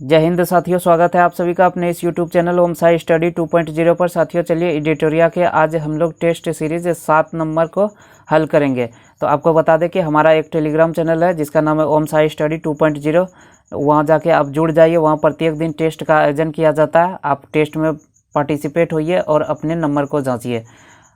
जय हिंद साथियों, स्वागत है आप सभी का अपने इस YouTube चैनल ओम साई स्टडी 2.0 पर। साथियों चलिए एडिटोरिया के आज हम लोग टेस्ट सीरीज 7 नंबर को हल करेंगे। तो आपको बता दें कि हमारा एक टेलीग्राम चैनल है जिसका नाम है ओम साई स्टडी 2.0। वहाँ जाके आप जुड़ जाइए। वहाँ प्रत्येक दिन टेस्ट का आयोजन किया जाता है। आप टेस्ट में पार्टिसिपेट होइए और अपने नंबर को जाँचिए।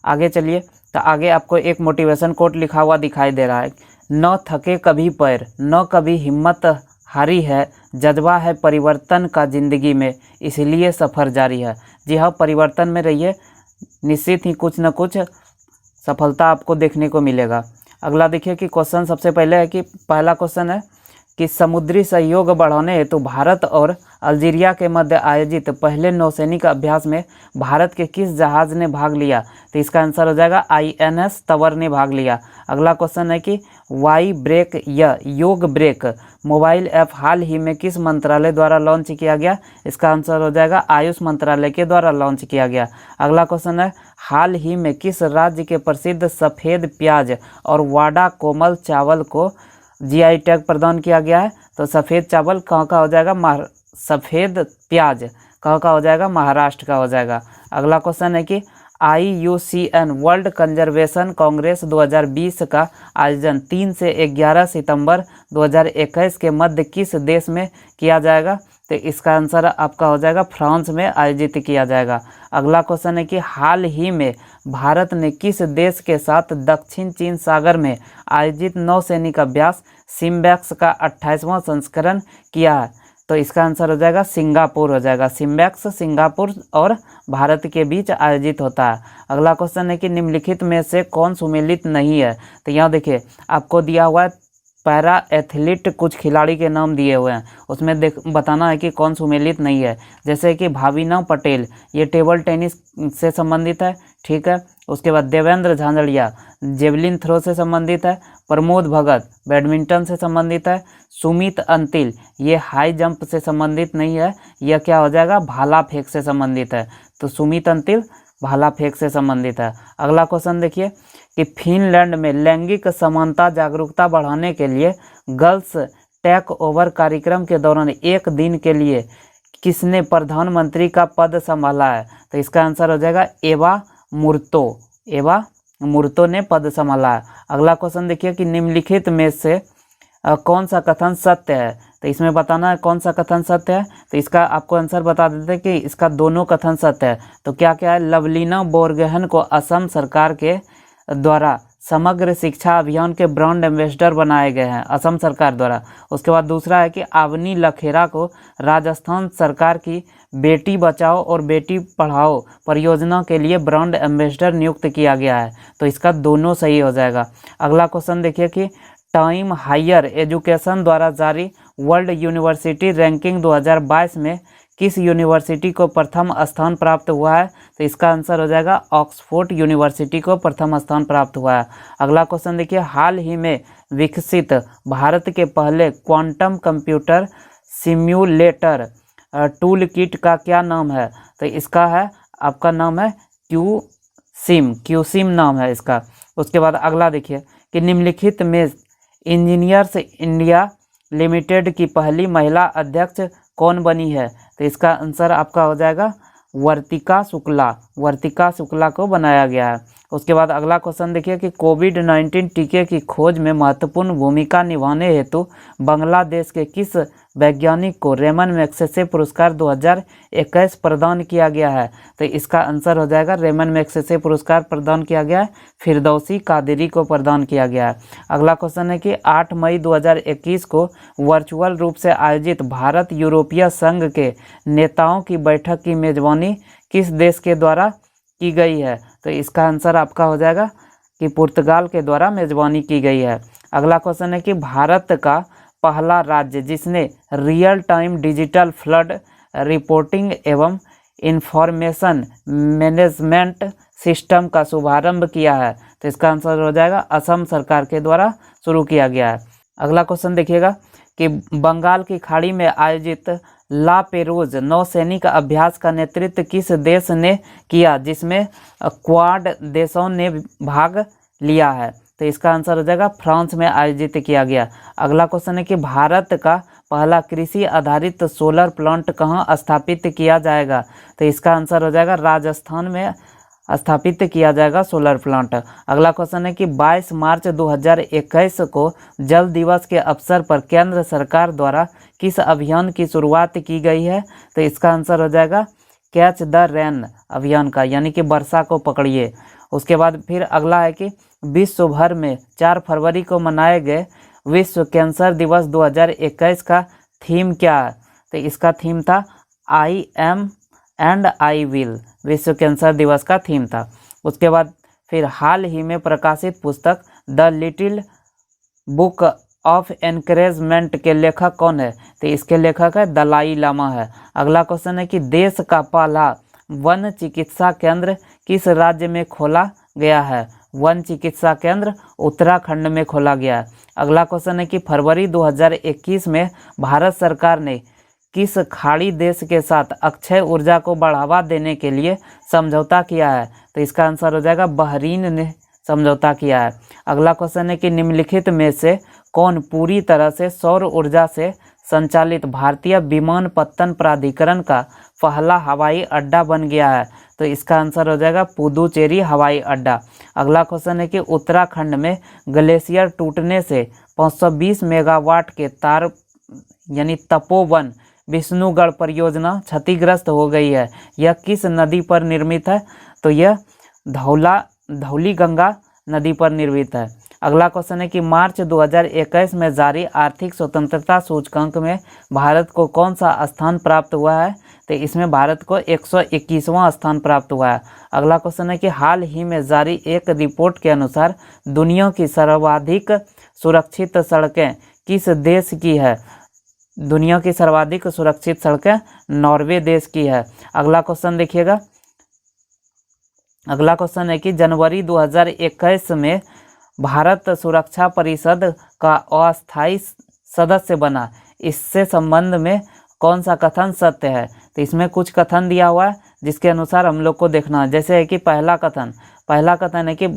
आगे चलिए, तो आगे आपको एक मोटिवेशन कोट लिखा हुआ दिखाई दे रहा है। न थके कभी पैर, न कभी हिम्मत हारी है, जज्बा है परिवर्तन का ज़िंदगी में, इसलिए सफ़र जारी है। जी हाँ, परिवर्तन में रहिए, निश्चित ही कुछ न कुछ सफलता आपको देखने को मिलेगा। अगला देखिए कि क्वेश्चन सबसे पहले है कि पहला क्वेश्चन है कि समुद्री सहयोग बढ़ाने हेतु भारत और अल्जीरिया के मध्य आयोजित पहले नौसैनिक अभ्यास में भारत के किस जहाज़ ने भाग लिया? तो इसका आंसर हो जाएगा INS तंवर ने भाग लिया। अगला क्वेश्चन है कि वाई ब्रेक या योग ब्रेक मोबाइल ऐप हाल ही में किस मंत्रालय द्वारा लॉन्च किया गया? इसका आंसर हो जाएगा आयुष मंत्रालय के द्वारा लॉन्च किया गया। अगला क्वेश्चन है हाल ही में किस राज्य के प्रसिद्ध सफ़ेद प्याज और वाडा कोमल चावल को GI टैग प्रदान किया गया है? तो सफ़ेद चावल कहाँ का हो जाएगा? सफ़ेद प्याज कहाँ का हो जाएगा? महाराष्ट्र का हो जाएगा। अगला क्वेश्चन है कि IUCN वर्ल्ड कंजर्वेशन कांग्रेस 2020 का आयोजन 3 से 11 सितंबर 2021 के मध्य किस देश में किया जाएगा? तो इसका आंसर आपका हो जाएगा फ्रांस में आयोजित किया जाएगा। अगला क्वेश्चन है कि हाल ही में भारत ने किस देश के साथ दक्षिण चीन सागर में आयोजित नौसैनिक अभ्यास सिम्बैक्स का 28वां संस्करण किया है? तो इसका आंसर हो जाएगा सिंगापुर हो जाएगा। सिम्बैक्स सिंगापुर और भारत के बीच आयोजित होता है। अगला क्वेश्चन है कि निम्नलिखित में से कौन सुमेलित नहीं है? तो यहाँ देखिए आपको दिया हुआ है पैरा एथलीट, कुछ खिलाड़ी के नाम दिए हुए हैं, उसमें बताना है कि कौन सुमेलित नहीं है। जैसे कि भाविना पटेल, ये टेबल टेनिस से संबंधित है, ठीक है। उसके बाद देवेंद्र झांझड़िया जेवलिन थ्रो से संबंधित है। प्रमोद भगत बैडमिंटन से संबंधित है। सुमित अंतिल ये हाई जंप से संबंधित नहीं है, यह क्या हो जाएगा? भाला फेंक से संबंधित है। तो सुमित अंतिल भाला फेंक से संबंधित है। अगला क्वेश्चन देखिए कि फिनलैंड में लैंगिक समानता जागरूकता बढ़ाने के लिए गर्ल्स टेक ओवर कार्यक्रम के दौरान एक दिन के लिए किसने प्रधानमंत्री का पद संभाला है? तो इसका आंसर हो जाएगा एवा मुर्तो ने पद संभाला है। अगला क्वेश्चन देखिए कि निम्नलिखित में से कौन सा कथन सत्य है? तो इसमें बताना है कौन सा कथन सत्य है। तो इसका आपको आंसर बता देते हैं कि इसका दोनों कथन सत्य है। तो क्या क्या है? लवलीना बोरगोहेन को असम सरकार के द्वारा समग्र शिक्षा अभियान के ब्रांड एम्बेसडर बनाए गए हैं, असम सरकार द्वारा। उसके बाद दूसरा है कि आवनी लखेरा को राजस्थान सरकार की बेटी बचाओ और बेटी पढ़ाओ परियोजना के लिए ब्रांड एम्बेसडर नियुक्त किया गया है। तो इसका दोनों सही हो जाएगा। अगला क्वेश्चन देखिए कि टाइम हायर एजुकेशन द्वारा जारी वर्ल्ड यूनिवर्सिटी रैंकिंग 2022 में किस यूनिवर्सिटी को प्रथम स्थान प्राप्त हुआ है? तो इसका आंसर हो जाएगा ऑक्सफोर्ड यूनिवर्सिटी को प्रथम स्थान प्राप्त हुआ है। अगला क्वेश्चन देखिए हाल ही में विकसित भारत के पहले quantum computer simulator tool kit का क्या नाम है? तो इसका है आपका नाम है क्यूसिम नाम है इसका। उसके बाद अगला देखिए कि निम्नलिखित में इंजीनियर्स इंडिया लिमिटेड की पहली महिला अध्यक्ष कौन बनी है? तो इसका आंसर आपका हो जाएगा वर्तिका शुक्ला को बनाया गया है। उसके बाद अगला क्वेश्चन देखिए कि कोविड-19 टीके की खोज में महत्वपूर्ण भूमिका निभाने हेतु बांग्लादेश के किस वैज्ञानिक को रेमन मैग्सेसे पुरस्कार 2021 प्रदान किया गया है? तो इसका आंसर हो जाएगा रेमन मैग्सेसे पुरस्कार प्रदान किया गया है फिरदौसी कादिरी को प्रदान किया गया है। अगला क्वेश्चन है कि 8 मई 2021 को वर्चुअल रूप से आयोजित भारत यूरोपीय संघ के नेताओं की बैठक की मेजबानी किस देश के द्वारा की गई है? तो इसका आंसर आपका हो जाएगा कि पुर्तगाल के द्वारा मेजबानी की गई है। अगला क्वेश्चन है कि भारत का पहला राज्य जिसने real time digital flood reporting एवं इंफॉर्मेशन मैनेजमेंट सिस्टम का शुभारंभ किया है? तो इसका आंसर हो जाएगा असम सरकार के द्वारा शुरू किया गया है। अगला क्वेश्चन देखिएगा कि बंगाल की खाड़ी में आयोजित ला पेरोज नौसैनिक अभ्यास का नेतृत्व किस देश ने किया जिसमें क्वाड देशों ने भाग लिया है? तो इसका आंसर हो जाएगा फ्रांस में आयोजित किया गया। अगला क्वेश्चन है कि भारत का पहला कृषि आधारित सोलर प्लांट कहाँ स्थापित किया जाएगा? तो इसका आंसर हो जाएगा राजस्थान में स्थापित किया जाएगा सोलर प्लांट। अगला क्वेश्चन है कि 22 मार्च 2021 को जल दिवस के अवसर पर केंद्र सरकार द्वारा किस अभियान की शुरुआत की गई है? तो इसका आंसर हो जाएगा कैच द रेन अभियान का, यानी कि वर्षा को पकड़िए। उसके बाद फिर अगला है कि विश्व भर में 4 फरवरी को मनाए गए विश्व कैंसर दिवस 2021 का थीम क्या है? तो इसका थीम था I am and I will, विश्व कैंसर दिवस का थीम था। उसके बाद फिर हाल ही में प्रकाशित पुस्तक the little book of encouragement के लेखक कौन है? तो इसके लेखक है दलाई लामा है। अगला क्वेश्चन है कि देश का पहला वन चिकित्सा केंद्र किस राज्य में खोला गया है? वन चिकित्सा केंद्र उत्तराखंड में खोला गया है। अगला क्वेश्चन है कि फरवरी 2021 में भारत सरकार ने किस खाड़ी देश के साथ अक्षय ऊर्जा को बढ़ावा देने के लिए समझौता किया है? तो इसका आंसर हो जाएगा बहरीन ने समझौता किया है। अगला क्वेश्चन है कि निम्नलिखित में से कौन पूरी तरह से सौर ऊर्जा से संचालित भारतीय विमानपत्तन प्राधिकरण का पहला हवाई अड्डा बन गया है? तो इसका आंसर हो जाएगा पुदुचेरी हवाई अड्डा। अगला क्वेश्चन है कि उत्तराखंड में ग्लेशियर टूटने से 520 मेगावाट के तार यानी तपोवन विष्णुगढ़ परियोजना क्षतिग्रस्त हो गई है। यह किस नदी पर निर्मित है? तो यह धौली गंगा नदी पर निर्मित है। अगला क्वेश्चन है कि मार्च 2021 में जारी आर्थिक स्वतंत्रता सूचकांक में भारत को कौन सा स्थान प्राप्त हुआ है? तो इसमें भारत को 121वां स्थान प्राप्त हुआ है। अगला क्वेश्चन है कि हाल ही में जारी एक रिपोर्ट के अनुसार दुनिया की सर्वाधिक सुरक्षित सड़कें किस देश की है? दुनिया की सर्वाधिक सुरक्षित सड़कें नॉर्वे देश की है। अगला क्वेश्चन देखिएगा, अगला क्वेश्चन है कि जनवरी 2021 में भारत सुरक्षा परिषद का अस्थायी सदस्य बना, इससे संबंध में कौन सा कथन सत्य है? तो इसमें कुछ कथन दिया हुआ है जिसके अनुसार हम लोग को देखना है। जैसे है कि पहला कथन है कि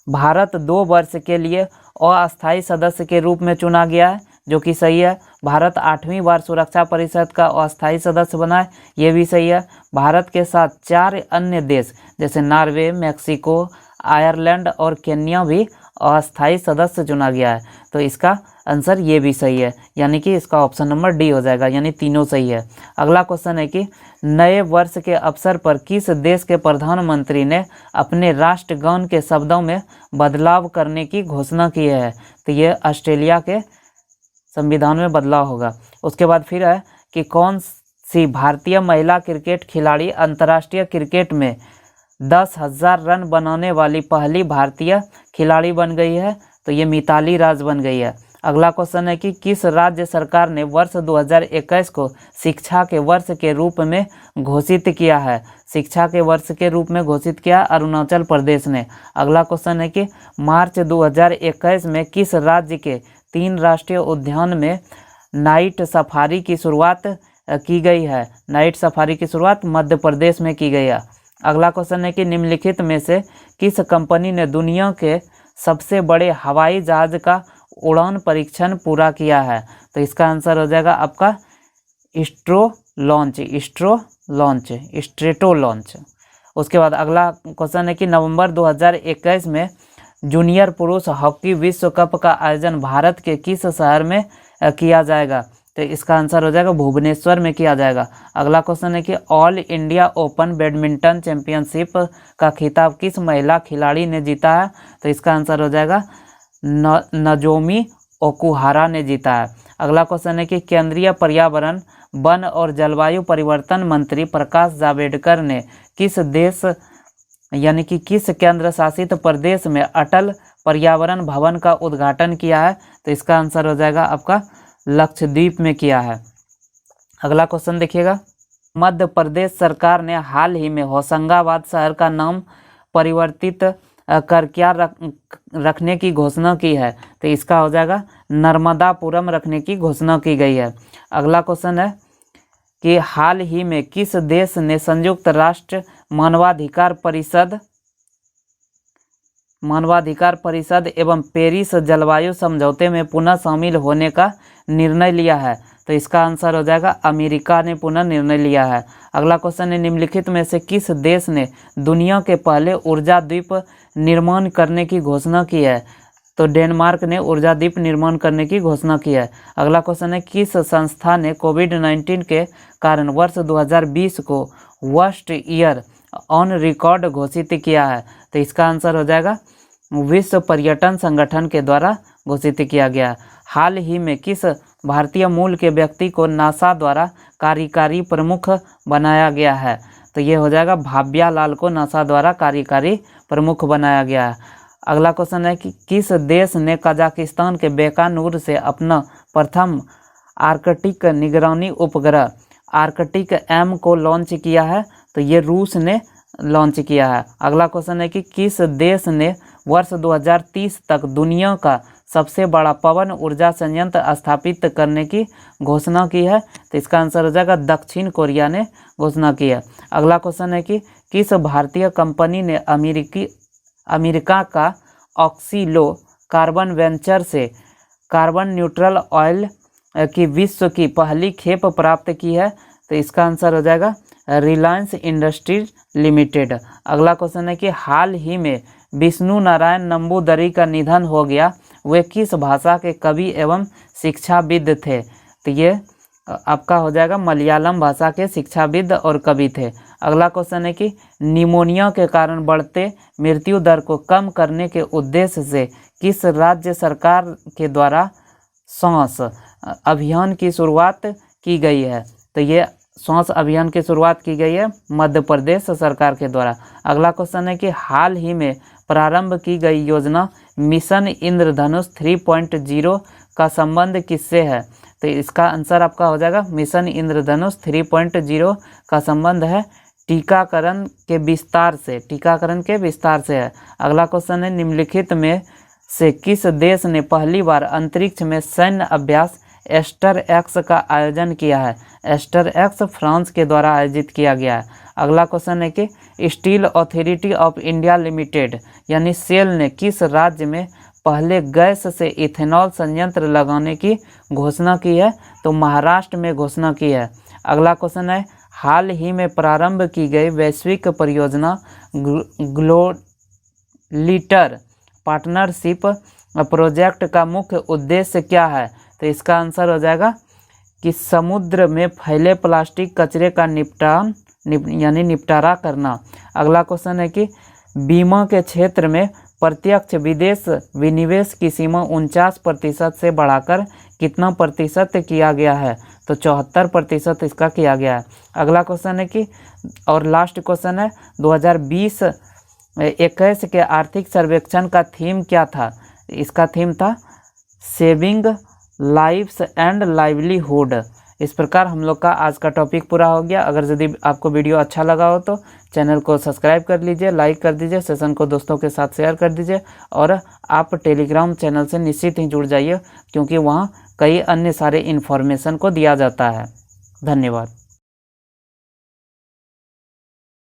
भारत 2 वर्ष के लिए अस्थायी सदस्य के रूप में चुना गया है, जो कि सही है। भारत 8वीं बार सुरक्षा परिषद का अस्थायी सदस्य बना है, ये भी सही है। भारत के साथ 4 अन्य देश जैसे नॉर्वे, मैक्सिको, आयरलैंड और केन्या भी अस्थायी सदस्य चुना गया है। तो इसका आंसर ये भी सही है, यानी कि इसका ऑप्शन नंबर डी हो जाएगा, यानी तीनों सही है। अगला क्वेश्चन है कि नए वर्ष के अवसर पर किस देश के प्रधानमंत्री ने अपने राष्ट्रगान के शब्दों में बदलाव करने की घोषणा की है? तो ये ऑस्ट्रेलिया के संविधान में बदलाव होगा। उसके बाद फिर है कि कौन सी भारतीय महिला क्रिकेट खिलाड़ी अंतर्राष्ट्रीय क्रिकेट में 10,000 रन बनाने वाली पहली भारतीय खिलाड़ी बन गई है? तो ये मिताली राज बन गई है। अगला क्वेश्चन है कि किस राज्य सरकार ने वर्ष 2021 को शिक्षा के वर्ष के रूप में घोषित किया है? शिक्षा के वर्ष के रूप में घोषित किया अरुणाचल प्रदेश ने। अगला क्वेश्चन है कि मार्च 2021 में किस राज्य के 3 राष्ट्रीय उद्यान में नाइट सफारी की शुरुआत की गई है? नाइट सफारी की शुरुआत मध्य प्रदेश में की गई है। अगला क्वेश्चन है कि निम्नलिखित में से किस कंपनी ने दुनिया के सबसे बड़े हवाई जहाज का उड़ान परीक्षण पूरा किया है? तो इसका आंसर हो जाएगा आपका स्ट्रेटो लॉन्च। उसके बाद अगला क्वेश्चन है कि नवंबर 2021 में जूनियर पुरुष हॉकी विश्व कप का आयोजन भारत के किस शहर में किया जाएगा? तो इसका आंसर हो जाएगा भुवनेश्वर में किया जाएगा। अगला क्वेश्चन है कि all India open badminton championship का खिताब किस महिला खिलाड़ी ने जीता है? तो इसका आंसर हो जाएगा नजोमी ओकुहारा ने जीता है। अगला क्वेश्चन है कि केंद्रीय पर्यावरण, वन और जलवायु परिवर्तन मंत्री प्रकाश जावड़ेकर ने किस देश यानी कि किस केंद्र शासित प्रदेश में अटल पर्यावरण भवन का उद्घाटन किया है? तो इसका आंसर हो जाएगा आपका लक्षद्वीप में किया है। अगला क्वेश्चन देखिएगा, मध्य प्रदेश सरकार ने हाल ही में होशंगाबाद शहर का नाम परिवर्तित कर क्या रखने की घोषणा की है? तो इसका हो जाएगा नर्मदापुरम रखने की घोषणा की गई है। अगला क्वेश्चन है कि हाल ही में किस देश ने संयुक्त राष्ट्र मानवाधिकार परिषद एवं पेरिस जलवायु समझौते में पुनः शामिल होने का निर्णय लिया है? तो इसका आंसर हो जाएगा अमेरिका ने पुनः निर्णय लिया है। अगला क्वेश्चन है, निम्नलिखित में से किस देश ने दुनिया के पहले ऊर्जा द्वीप निर्माण करने की घोषणा की है? तो डेनमार्क ने ऊर्जा द्वीप निर्माण करने की घोषणा की है। अगला क्वेश्चन है, किस संस्था ने कोविड-19 के कारण वर्ष 2020 को वर्स्ट ईयर ऑन रिकॉर्ड घोषित किया है? तो इसका आंसर हो जाएगा विश्व पर्यटन संगठन के द्वारा घोषित किया गया। हाल ही में किस भारतीय मूल के व्यक्ति को नासा द्वारा कार्यकारी प्रमुख बनाया गया है? तो ये हो जाएगा भाव्या लाल को नासा द्वारा कार्यकारी प्रमुख बनाया गया है। अगला क्वेश्चन है कि किस देश ने कजाकिस्तान के बेकानूर से अपना प्रथम आर्कटिक निगरानी उपग्रह आर्कटिक एम को लॉन्च किया है? तो ये रूस ने लॉन्च किया है। अगला क्वेश्चन है कि किस देश ने वर्ष 2030 तक दुनिया का सबसे बड़ा पवन ऊर्जा संयंत्र स्थापित करने की घोषणा की है? तो इसका आंसर हो जाएगा दक्षिण कोरिया ने घोषणा की है। अगला क्वेश्चन है कि किस भारतीय कंपनी ने अमेरिका का ऑक्सीलो कार्बन वेंचर से कार्बन न्यूट्रल ऑयल की विश्व की पहली खेप प्राप्त की है? तो इसका आंसर हो जाएगा रिलायंस इंडस्ट्रीज लिमिटेड। अगला क्वेश्चन है कि हाल ही में विष्णु नारायण नंबूदरी का निधन हो गया, वे किस भाषा के कवि एवं शिक्षाविद थे? तो ये आपका हो जाएगा मलयालम भाषा के शिक्षाविद और कवि थे। अगला क्वेश्चन है कि निमोनिया के कारण बढ़ते मृत्यु दर को कम करने के उद्देश्य से किस राज्य सरकार के द्वारा सांस अभियान की शुरुआत की गई है? तो ये सांस अभियान की शुरुआत की गई है मध्य प्रदेश सरकार के द्वारा। अगला क्वेश्चन है कि हाल ही में प्रारंभ की गई योजना मिशन इंद्रधनुष 3.0 का संबंध किससे है? तो इसका आंसर आपका हो जाएगा मिशन इंद्रधनुष 3.0 का संबंध है टीकाकरण के विस्तार से है। अगला क्वेश्चन है, निम्नलिखित में से किस देश ने पहली बार अंतरिक्ष में सैन्य अभ्यास एस्टर एक्स का आयोजन किया है? एस्टर एक्स फ्रांस के द्वारा आयोजित किया गया है। अगला क्वेश्चन है कि steel authority of India limited यानी सेल ने किस राज्य में पहले गैस से इथेनॉल संयंत्र लगाने की घोषणा की है? तो महाराष्ट्र में घोषणा की है। अगला क्वेश्चन है, हाल ही में प्रारंभ की गई वैश्विक परियोजना ग्लोलिटर पार्टनरशिप प्रोजेक्ट का मुख्य उद्देश्य क्या है? तो इसका आंसर हो जाएगा कि समुद्र में फैले प्लास्टिक कचरे का निपटारा करना। अगला क्वेश्चन है कि बीमा के क्षेत्र में प्रत्यक्ष विदेश विनिवेश की सीमा 49% से बढ़ाकर कितना प्रतिशत किया गया है? तो 74% इसका किया गया है। अगला क्वेश्चन है कि और लास्ट क्वेश्चन है 2020-21 के आर्थिक सर्वेक्षण का थीम क्या था? इसका थीम था सेविंग लाइव्स एंड लाइवलीहुड। इस प्रकार हम लोग का आज का टॉपिक पूरा हो गया। अगर यदि आपको वीडियो अच्छा लगा हो तो चैनल को सब्सक्राइब कर लीजिए, लाइक कर दीजिए, सेशन को दोस्तों के साथ शेयर कर दीजिए और आप टेलीग्राम चैनल से निश्चित ही जुड़ जाइए क्योंकि वहाँ कई अन्य सारे इन्फॉर्मेशन को दिया जाता है। धन्यवाद।